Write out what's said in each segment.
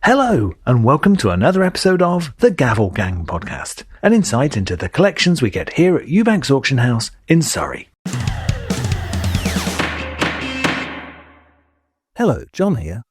Hello, and welcome to another episode of the Gavel Gang Podcast, an insight into the collections we get here at Eubanks Auction House in Surrey. Hello, John here.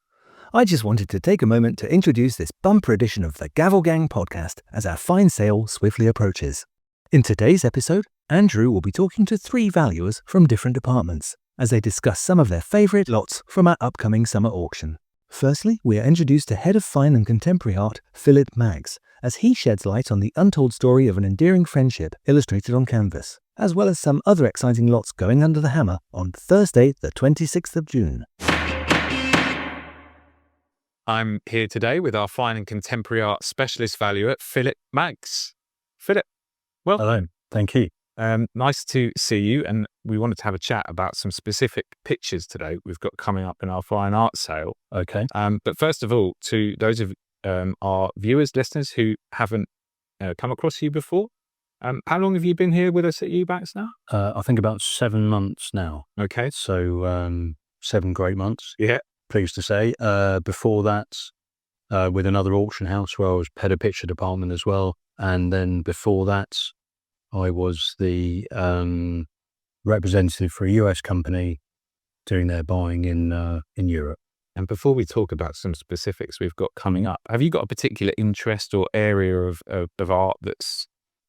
I just wanted to take a moment to introduce this bumper edition of the Gavel Gang Podcast as our fine sale swiftly approaches. In today's episode, Andrew will be talking to 3 valuers from different departments as they discuss some of their favourite lots from our upcoming summer auction. Firstly, we are introduced to Head of Fine and Contemporary Art, Philip Maggs, as he sheds light on the untold story of an endearing friendship illustrated on canvas, as well as some other exciting lots going under the hammer on Thursday, the 26th of June. I'm here today with our Fine and Contemporary Art Specialist Valuer, Philip Maggs. Philip, well, hello, thank you. Nice to see you, and we wanted to have a chat about some specific pictures today we've got coming up in our fine art sale. Okay. But first of all, to those of our viewers, listeners who haven't come across you before, how long have you been here with us at Eubanks now? I think about 7 months now. Okay. So 7 great months. Yeah. Pleased to say. Before that, with another auction house where I was head of picture department as well. And then before that, I was the representative for a US company doing their buying in Europe. And before we talk about some specifics we've got coming up, have you got a particular interest or area of art that's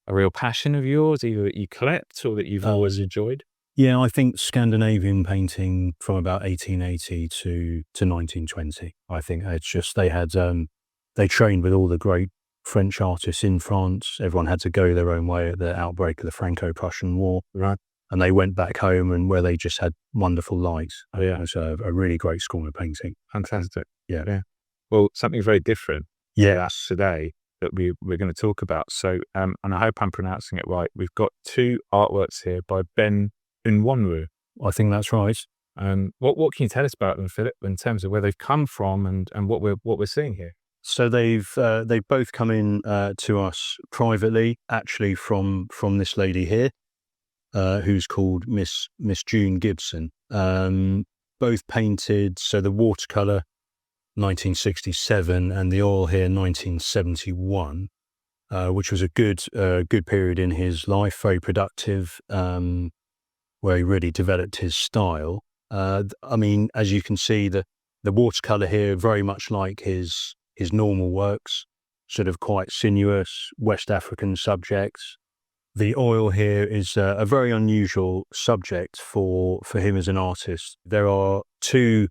a real passion of yours, either that you collect or that you've always enjoyed? Yeah, I think Scandinavian painting from about 1880 to 1920. I think it's just they trained with all the great French artists in France. Everyone had to go their own way at the outbreak of the Franco-Prussian War. Right. And they went back home and where they just had wonderful light. Oh, yeah. It was a really great school of painting. Fantastic. Yeah. Well, something very different. Yeah. Today that we're going to talk about. So, and I hope I'm pronouncing it right. We've got 2 artworks here by Ben Unwanwu. I think that's right. What can you tell us about them, Philip, in terms of where they've come from and what we're seeing here? So they've both come in to us privately, actually from this lady here, who's called Miss June Gibson. Both painted, so the watercolor 1967 and the oil here 1971, which was a good period in his life, very productive, where he really developed his style. I mean, as you can see, the watercolor here very much like his normal works, sort of quite sinuous West African subjects. The oil here is a very unusual subject for him as an artist. There are 2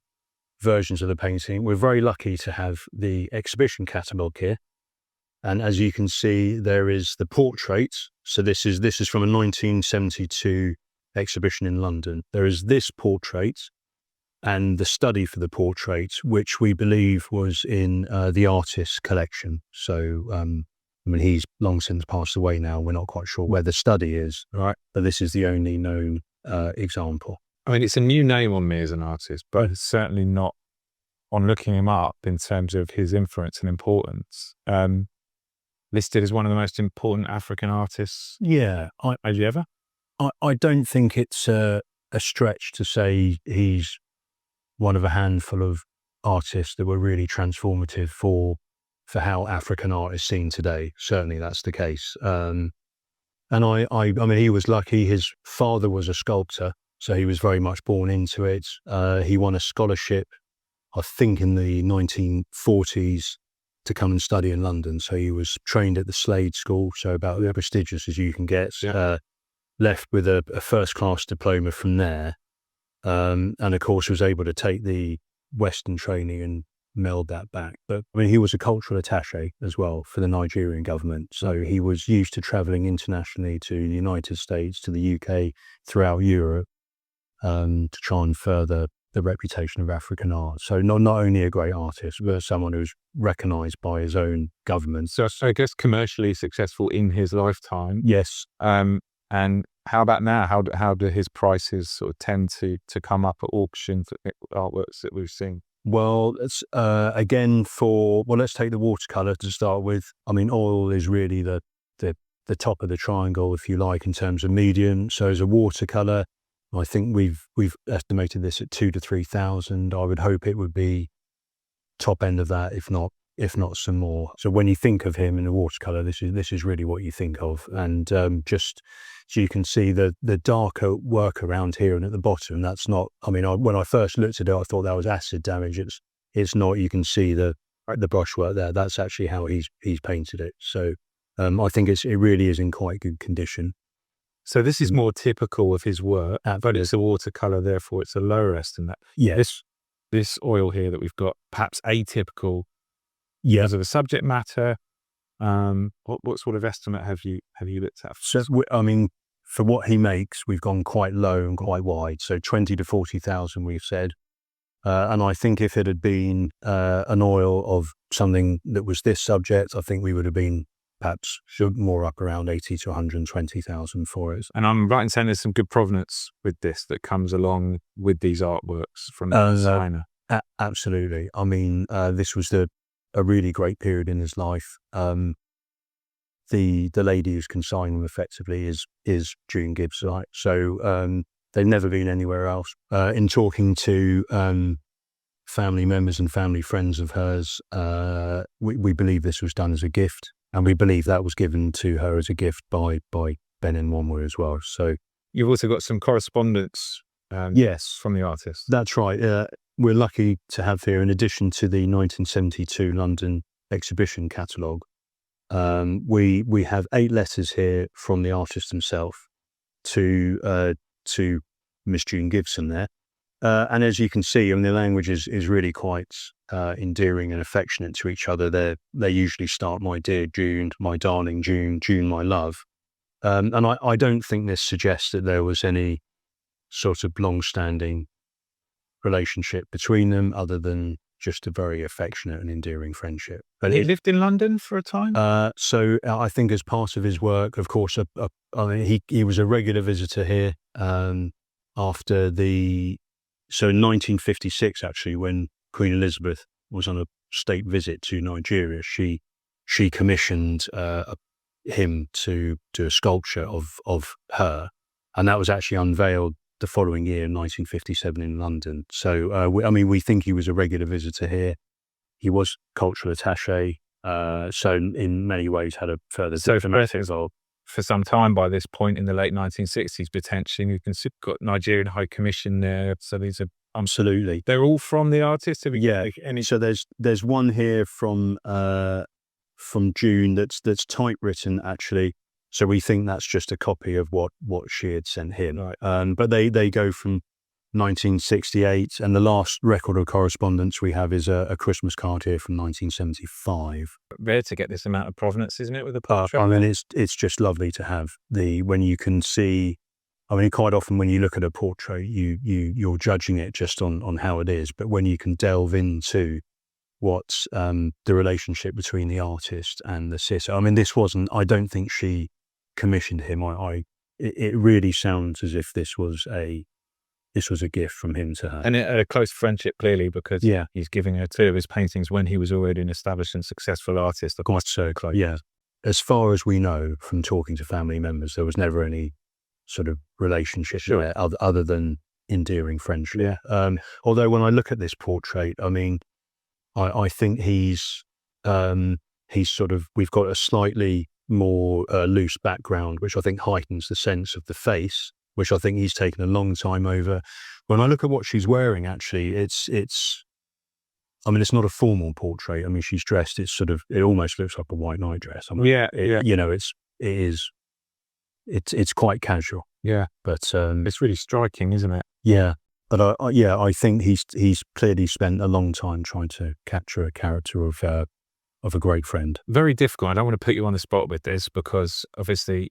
versions of the painting. We're very lucky to have the exhibition catalogue here. And as you can see, there is the portrait. So this is from a 1972 exhibition in London. There is this portrait and the study for the portrait, which we believe was in the artist's collection. So, I mean, he's long since passed away now. We're not quite sure where the study is, right? But this is the only known example. I mean, it's a new name on me as an artist, but it's certainly not on looking him up in terms of his influence and importance. Listed as one of the most important African artists. Yeah. Have you ever? I don't think it's a stretch to say he's one of a handful of artists that were really transformative for how African art is seen today. Certainly that's the case. And I mean, he was lucky. His father was a sculptor, so he was very much born into it. He won a scholarship, I think in the 1940s, to come and study in London. So he was trained at the Slade School, so about as prestigious as you can get. Yeah. Left with a first-class diploma from there. And of course was able to take the Western training and meld that back. But I mean, he was a cultural attaché as well for the Nigerian government. So he was used to traveling internationally to the United States, to the UK, throughout Europe, to try and further the reputation of African art. So not only a great artist, but someone who's recognized by his own government. So I guess commercially successful in his lifetime. Yes. And how about now? How do his prices sort of tend to come up at auction for artworks that we've seen? Well, it's again let's take the watercolor to start with. I mean, oil is really the top of the triangle, if you like, in terms of medium. So as a watercolor, I think we've estimated this at 2,000 to 3,000. I would hope it would be top end of that, if not if not some more. So when you think of him in the watercolor, this is really what you think of. And just so you can see the darker work around here and at the bottom, that's not, I mean, when I first looked at it, I thought that was acid damage. It's not. You can see the brushwork there. That's actually how he's painted it. So I think it really is in quite good condition. So this is more typical of his work, but it's a watercolor, therefore it's a lower estimate. Yes. This oil here that we've got, perhaps atypical Yeah. because of the subject matter. What sort of estimate have you looked at? So I mean, for what he makes, we've gone quite low and quite wide. So 20 to 40,000, we've said. And I think if it had been an oil of something that was this subject, I think we would have been perhaps more up around 80 to 120,000 for it. And I'm right in saying there's some good provenance with this that comes along with these artworks from the designer. Absolutely. I mean, this was a really great period in his life. The lady who's consigned them effectively is June Gibbs, right? So they've never been anywhere else. In talking to family members and family friends of hers, we believe this was done as a gift. And we believe that was given to her as a gift by Ben and Wanwer as well. So you've also got some correspondence yes, from the artist. That's right. We're lucky to have here, in addition to the 1972 London exhibition catalogue, we have 8 letters here from the artist himself to Miss June Gibson there. And as you can see, I mean, the language is really quite endearing and affectionate to each other. They usually start, my dear June, my darling June, June, my love. And I don't think this suggests that there was any sort of long-standing relationship between them, other than just a very affectionate and endearing friendship. But he lived in London for a time? So I think as part of his work, of course, I mean, he was a regular visitor here after so in 1956, actually, when Queen Elizabeth was on a state visit to Nigeria, she commissioned him to do a sculpture of her, and that was actually unveiled the following year in 1957 in London. So, we think he was a regular visitor here. He was cultural attaché, so in many ways had a further diplomatic role. For some time by this point in the late 1960s, potentially, you can see got Nigerian High Commission there. So these are absolutely, they're all from the artist. Yeah. So there's one here from June that's typewritten actually. So we think that's just a copy of what she had sent him. Right. But they go from 1968, and the last record of correspondence we have is a Christmas card here from 1975. Rare to get this amount of provenance, isn't it, with a portrait? I mean, it's just lovely to have when you can see. I mean, quite often when you look at a portrait, you're judging it just on how it is. But when you can delve into what's the relationship between the artist and the sitter. I mean, this wasn't. I don't think she commissioned him. It really sounds as if this was a gift from him to her. And a close friendship, clearly, because he's giving her 2 of his paintings when he was already an established and successful artist. Quite so close. Yeah. As far as we know from talking to family members, there was never any sort of relationship there other than endearing friendship. Yeah. Although when I look at this portrait, I mean, I think he's sort of, we've got a slightly more loose background, which I think heightens the sense of the face, which I think he's taken a long time over. When I look at what she's wearing, actually, it's not a formal portrait. I mean, she's dressed, it almost looks like a white nightdress. I mean, you know, it's quite casual. Yeah. But it's really striking, isn't it? Yeah. But I think he's clearly spent a long time trying to capture a character of a great friend. Very difficult. I don't want to put you on the spot with this, because obviously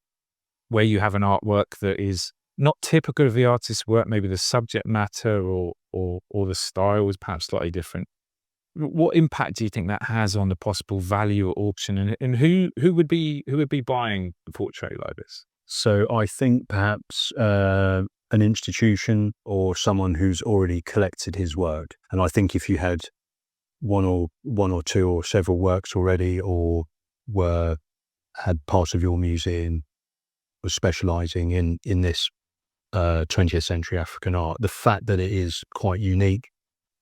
where you have an artwork that is not typical of the artist's work, maybe the subject matter or the style is perhaps slightly different. What impact do you think that has on the possible value at auction, and who would be buying a portrait like this? So I think perhaps an institution or someone who's already collected his work. And I think if you had one or two or several works already, or had part of your museum was specializing in this 20th century African art, the fact that it is quite unique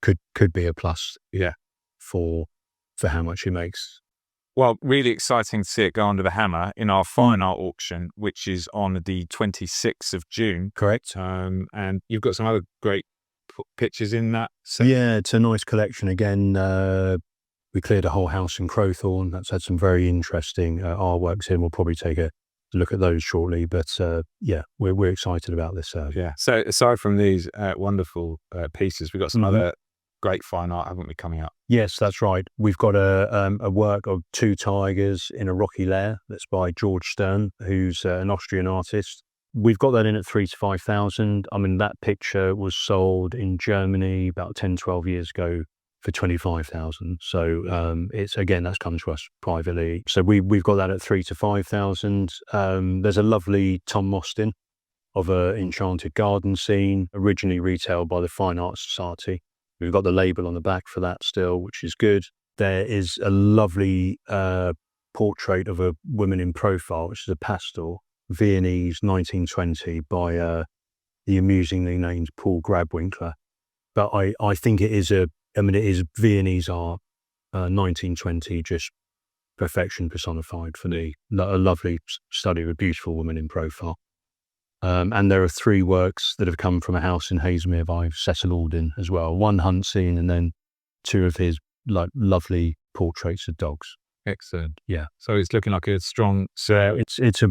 could be a plus. Yeah. For for how much it makes. Well, really exciting to see it go under the hammer in our fine art auction, which is on the 26th of June. Correct. And you've got some other great pictures in that set. Yeah, it's a nice collection. Again, we cleared a whole house in Crowthorne. That's had some very interesting artworks in. We'll probably take a look at those shortly. But yeah, we're excited about this. Yeah. So aside from these wonderful pieces, we've got some other great fine art, haven't we, coming up? Yes, that's right. We've got a work of two tigers in a rocky lair that's by George Stern, who's an Austrian artist. We've got that in at 3,000 to 5,000. I mean, that picture was sold in Germany about 10, 12 years ago for 25,000. So it's, again, that's come to us privately. So we've got that at 3,000 to 5,000. There's a lovely Tom Mostyn of an enchanted garden scene, originally retailed by the Fine Arts Society. We've got the label on the back for that still, which is good. There is a lovely portrait of a woman in profile, which is a pastel, Viennese 1920 by the amusingly named Paul Grabwinkler. But I think it is it is Viennese art, 1920, just perfection personified for me. A lovely study of a beautiful woman in profile. And there are three works that have come from a house in Haslemere by Cecil Alden as well. One hunt scene and then two of his lovely portraits of dogs. Excellent. Yeah. So it's looking like a strong sale. It's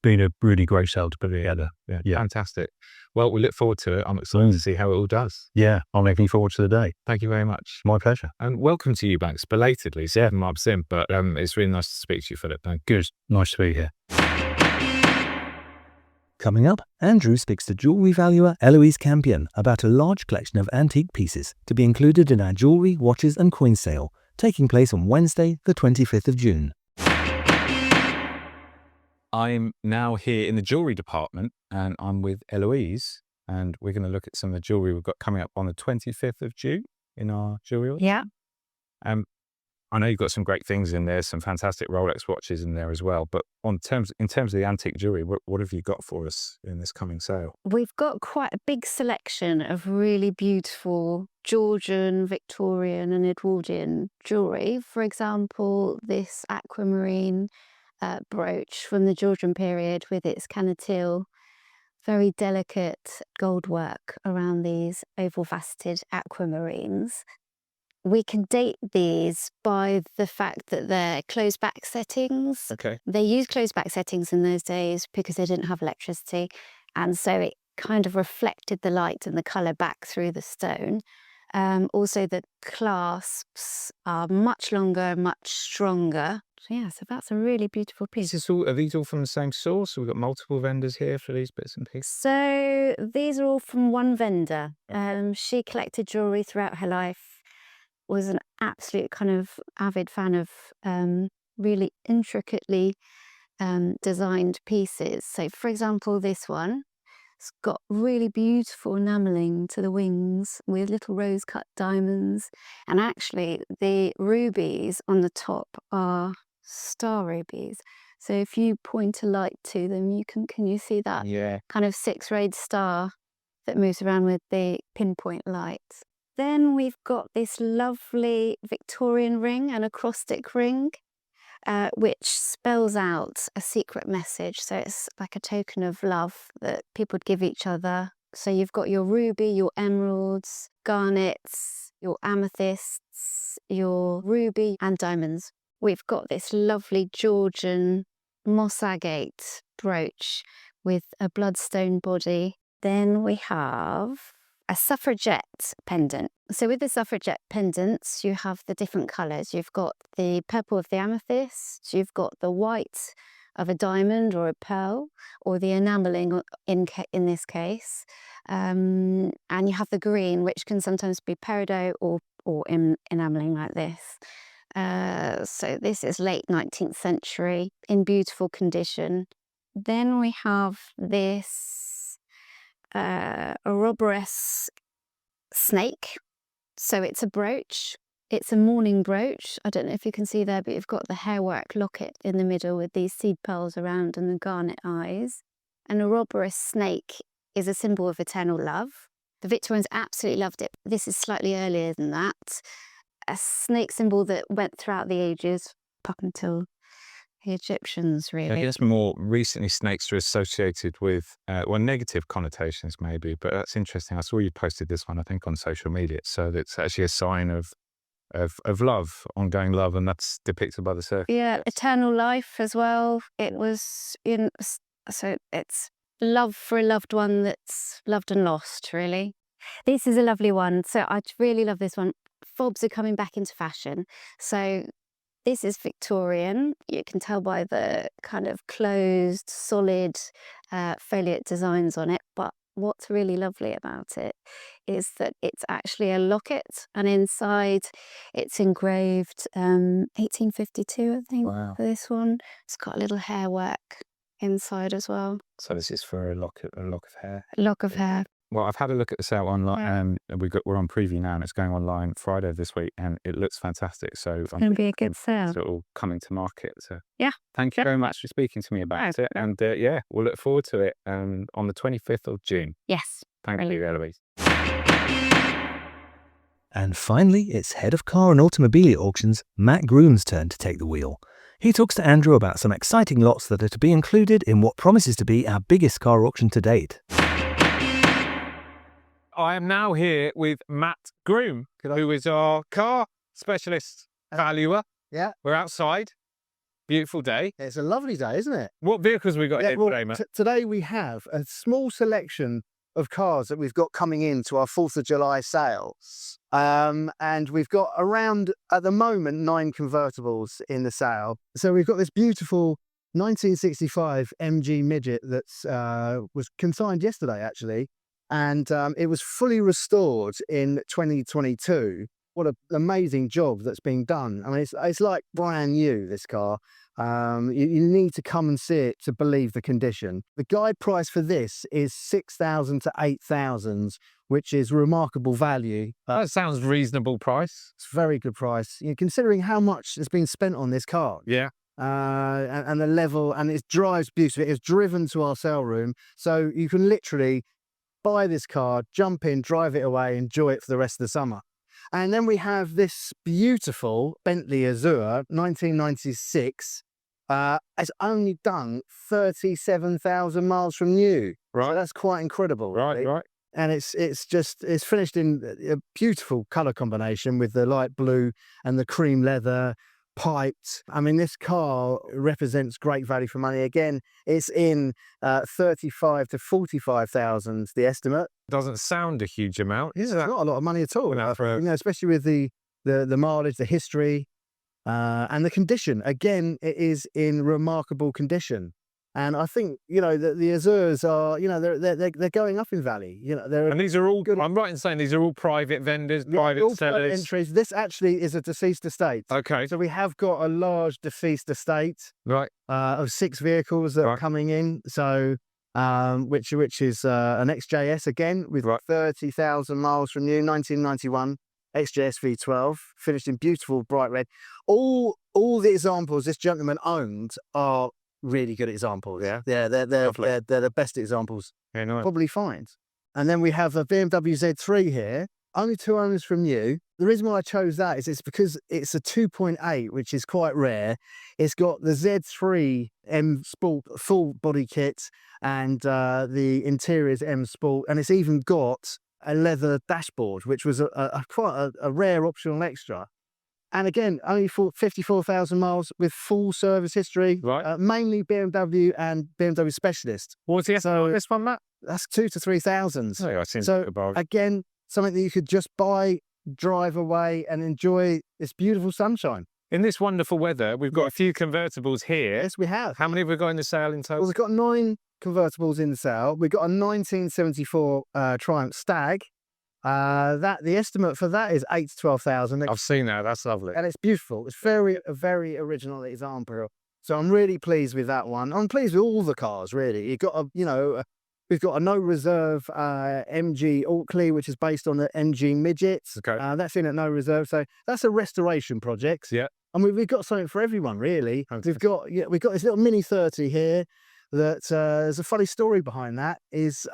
been a really great sale to put together. Yeah. Fantastic. Well, we look forward to it. I'm excited to see how it all does. Yeah, I'm looking forward to the day. Thank you very much. My pleasure. And welcome to you, Banks, belatedly, 7 months in, but it's really nice to speak to you, Philip. Good. Nice to be here. Coming up, Andrew speaks to jewellery valuer Eloise Campion about a large collection of antique pieces to be included in our jewellery, watches and coin sale, taking place on Wednesday, the 25th of June. I'm now here in the jewellery department and I'm with Eloise and we're going to look at some of the jewellery we've got coming up on the 25th of June in our jewellery auction. Yeah. I know you've got some great things in there, some fantastic Rolex watches in there as well. But in terms of the antique jewellery, what have you got for us in this coming sale? We've got quite a big selection of really beautiful Georgian, Victorian and Edwardian jewellery. For example, this aquamarine brooch from the Georgian period with its canotille, very delicate gold work around these oval faceted aquamarines. We can date these by the fact that they're closed back settings. Okay. They used closed back settings in those days because they didn't have electricity. And so it kind of reflected the light and the colour back through the stone. Also, the clasps are much longer, much stronger. So yeah, so that's a really beautiful piece. Are these all from the same source? We've got multiple vendors here for these bits and pieces. So these are all from one vendor. She collected jewellery throughout her life. Was an absolute kind of avid fan of really intricately designed pieces. So, for example, this one, it's got really beautiful enamelling to the wings with little rose-cut diamonds. And actually, the rubies on the top are star rubies. So if you point a light to them, can you see that kind of 6-rayed star that moves around with the pinpoint lights? Then we've got this lovely Victorian ring, an acrostic ring, which spells out a secret message. So it's like a token of love that people would give each other. So you've got your ruby, your emeralds, garnets, your amethysts, your ruby and diamonds. We've got this lovely Georgian moss agate brooch with a bloodstone body. Then we have a suffragette pendant. So with the suffragette pendants, you have the different colours. You've got the purple of the amethyst, you've got the white of a diamond or a pearl, or the enamelling in this case. And you have the green, which can sometimes be peridot or enamelling like this. So this is late 19th century in beautiful condition. Then we have this Ouroboros snake. So it's a brooch. It's a mourning brooch. I don't know if you can see there, but you've got the hairwork locket in the middle with these seed pearls around and the garnet eyes. An Ouroboros snake is a symbol of eternal love. The Victorians absolutely loved it. This is slightly earlier than that. a snake symbol that went throughout the ages up until the Egyptians, I really. guess more recently snakes are associated with, negative connotations maybe, but that's interesting. I saw you posted this one, I think, on social media. So it's actually a sign of love, ongoing love, and that's depicted by the circle. Yeah, eternal life as well. It was so it's love for a loved one that's loved and lost, really. This is a lovely one. So I really love this one. Fobs are coming back into fashion. So this is Victorian. You can tell by the kind of closed, solid foliate designs on it. But what's really lovely about it is that it's actually a locket, and inside it's engraved 1852, I think, Wow. for this one. It's got a little hair work inside as well. So this is for a lock of hair. A lock of hair. Well, I've had a look at the sale online, Yeah. and we're on preview now, and it's going online Friday of this week, and it looks fantastic. So It's going to be a good sale. It's all coming to market. So Yeah. thank you very much for speaking to me about it, and we'll look forward to it on the 25th of June. Yes. Thank you, Eloise. And finally, it's head of car and automobilia auctions, Matt Groom's turn to take the wheel. He talks to Andrew about some exciting lots that are to be included in what promises to be our biggest car auction to date. I am now here with Matt Groom, who is our car specialist valuer. Yeah. We're outside. Beautiful day. It's a lovely day, isn't it? What vehicles we got here today, Matt? Today we have a small selection of cars that we've got coming into our 4th of July sale. And we've got around, at the moment, 9 convertibles in the sale. So we've got this beautiful 1965 MG Midget that was consigned yesterday, actually. And it was fully restored in 2022. What an amazing job that's been done. I mean, it's like brand new, this car. You need to come and see it to believe the condition. The guide price for this is 6,000 to 8,000, which is remarkable value. That sounds reasonable price. It's a very good price, considering how much has been spent on this car. Yeah. And the level, and it drives beautifully. It's driven to our sale room, so you can literally buy this car, jump in, drive it away, enjoy it for the rest of the summer. And then we have this beautiful Bentley Azure, 1996. It's only done 37,000 miles from new. Right. So that's quite incredible. Right, really. right. And it's finished in a beautiful colour combination with the light blue and the cream leather, piped. I mean, this car represents great value for money. Again, it's in 35 to 45,000, the estimate. Doesn't sound a huge amount. It's not a lot of money at all, For especially with the mileage, the history, and the condition. Again, it is in remarkable condition. And I think, the Azures are, they're going up in value. and these are all good. I'm right in saying these are all private vendors, Yeah, private all sellers. private entries. This actually is a deceased estate. Okay. So we have got a large deceased estate Right. of 6 vehicles that are Right. coming in. So, which is an XJS again with Right. 30,000 miles from new, 1991 XJS V12, finished in beautiful bright red. All the examples this gentleman owned are really good examples. Yeah. they're Lovely. the best examples Yeah, no. probably find. And then we have a BMW Z3 here, only 2 owners from new. The reason why I chose that is it's because it's a 2.8, which is quite rare. It's got the Z3 M Sport full body kit, and the interior is M Sport, and it's even got a leather dashboard, which was quite a rare optional extra. And again, only for 54,000 miles with full service history, Right. mainly BMW and BMW specialist. What's the estimate on this one, Matt? That's 2,000 to 3,000. Oh, yeah, I seem So a bargain. again, something that you could just buy, drive away, and enjoy this beautiful sunshine. In this wonderful weather, we've got Yeah. a few convertibles here. Yes, we have. How many have we got in the sale in Well, total? we've got 9 convertibles in the sale. We've got a 1974 Triumph Stag. The estimate for that is 8,000 to 12,000. I've seen that. That's lovely. And it's beautiful. It's a very original example. So I'm really pleased with that one. I'm pleased with all the cars, really. You've got we've got a no reserve MG Auckley, which is based on the MG Midgets. Okay. That's in at no reserve. So that's a restoration project. Yeah. I mean, we've got something for everyone, really. Fantastic. We've got this little Mini 30 here. That there's a funny story behind that. Is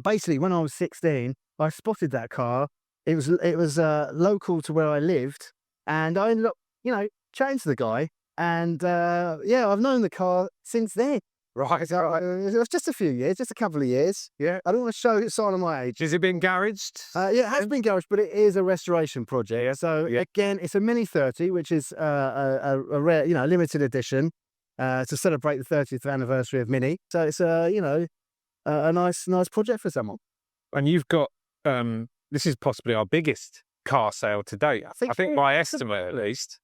basically when I was 16, I spotted that car it was local to where I lived, and I ended up, chatting to the guy, and I've known the car since then. Right. So, it was just a few years, just a couple of years. Yeah. I don't want to show a sign of my age. Has it been garaged? It has been garaged, but it is a restoration project. Yeah. So again, it's a Mini 30, which is a rare, limited edition to celebrate the 30th anniversary of Mini. So it's a nice project for someone. And you've got this is possibly our biggest car sale to date. I think by estimate at least.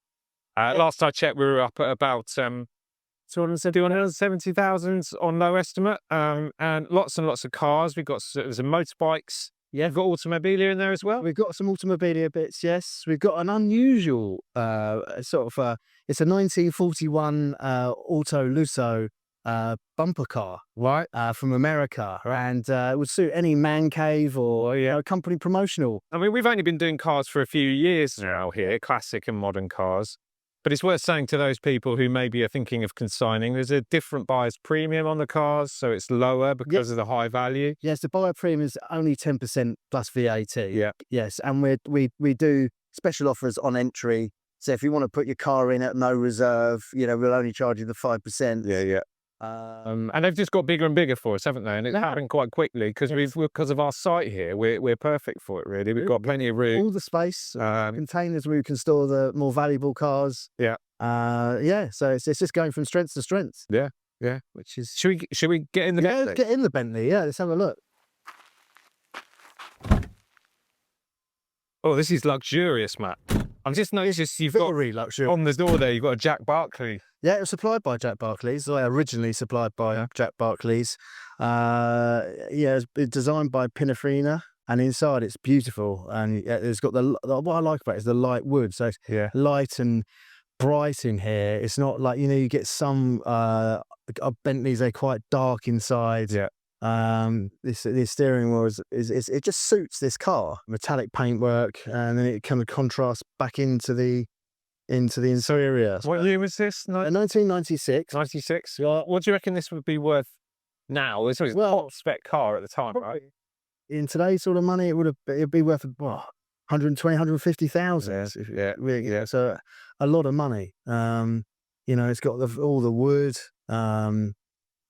Last I checked, we were up at about 270,000 on low estimate, and lots of cars. There's some motorbikes. Yeah, we've got automobilia in there as well. We've got some automobilia bits, yes. We've got an unusual it's a 1941 Auto Lusso bumper car, right, from America, and it would suit any man cave or company promotional. I mean, we've only been doing cars for a few years now here, classic and modern cars. But it's worth saying to those people who maybe are thinking of consigning, there's a different buyer's premium on the cars, so it's lower because of the high value. Yes, the buyer premium is only 10% plus VAT. Yeah. Yes, and we do special offers on entry. So if you want to put your car in at no reserve, we'll only charge you the 5%. Yeah. And they've just got bigger and bigger for us, haven't they? And it's happened quite quickly because of our site here. We're perfect for it, really. We've got plenty of room. All the space, containers where we can store the more valuable cars. Yeah. So it's just going from strength to strength. Yeah. Which is. Should we get in the Bentley? Let's get in the Bentley. Yeah, let's have a look. Oh, this is luxurious, Matt. I've just noticed you've got luxury on the door there. You've got a Jack Barclay. Yeah, it was supplied by Jack Barclays. Originally supplied by Jack Barclays. It's been designed by Pininfarina, and inside it's beautiful. And it's got what I like about it is the light wood. So it's light and bright in here. It's not like you get some Bentleys. They're quite dark inside. Yeah. The steering wheel it just suits this car. Metallic paintwork, and then it kind of contrasts back into the interior. What year was this? 1996. 96. What do you reckon this would be worth now? This was a top spec car at the time, right? In today's sort of money, it'd be worth 120,000, 150,000. Yeah. So a lot of money. It's got all the wood.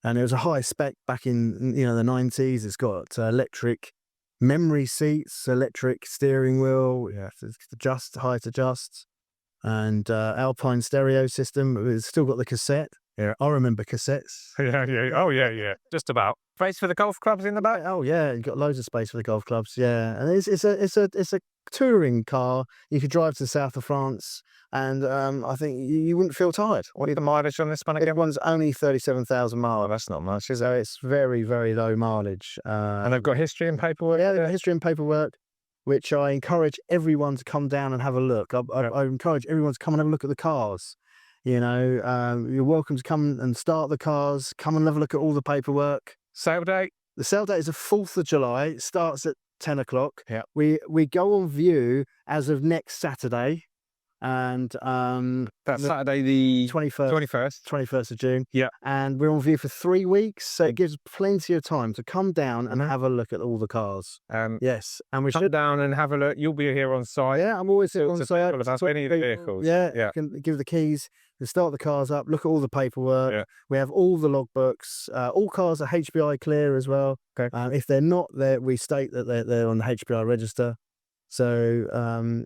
And it was a high spec back in the 90s. It's got electric memory seats, electric steering wheel, height adjust, and Alpine stereo system. It's still got the cassette. Yeah, I remember cassettes. Yeah. Oh yeah. Just about. Space for the golf clubs in the back. Oh yeah, you've got loads of space for the golf clubs. Yeah, and it's a touring car. You could drive to the south of France, and I think you wouldn't feel tired. What is the mileage on this one again? One's only 37,000 miles. Oh, that's not much, is it? So it's very, very low mileage. And they've got history and paperwork? Yeah, they've got history and paperwork, which I encourage everyone to come down and have a look. I encourage everyone to come and have a look at the cars. You're welcome to come and start the cars, come and have a look at all the paperwork. Sale date? The sale date is the 4th of July. It starts at 10 o'clock. Yeah. We go on view as of next Saturday. And that's Saturday the 21st of June. Yeah. And we're on view for 3 weeks, so it gives plenty of time to come down and have a look at all the cars. Yes, and we come down and have a look. You'll be here on site. Yeah, I'm always here on site. Any of the vehicles. Yeah. You can give the keys. We start the cars up. Look at all the paperwork. Yeah. We have all the logbooks. All cars are HPI clear as well. Okay. If they're not, we state that they're on the HPI register. So I'm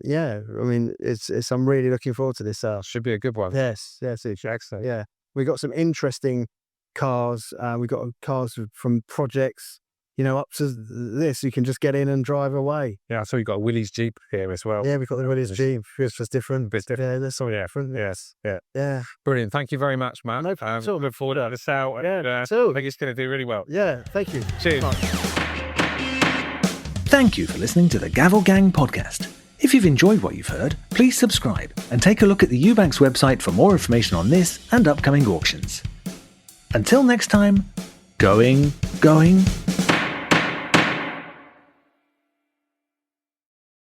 really looking forward to this sale. Should be a good one. Yes, it's excellent. Yeah, we got some interesting cars. We got cars from projects, up to this. You can just get in and drive away. Yeah, so you got a Willys Jeep here as well. Yeah, we got the Willys Jeep. It's just different. Bit different. Yeah, that's all different. Yes. Yeah. Brilliant. Thank you very much, Matt. No problem. Look forward to this out. Yeah, I think it's going to do really well. Yeah, thank you. Cheers. Thank you for listening to the Gavel Gang Podcast. If you've enjoyed what you've heard, please subscribe and take a look at the Eubanks website for more information on this and upcoming auctions. Until next time, going.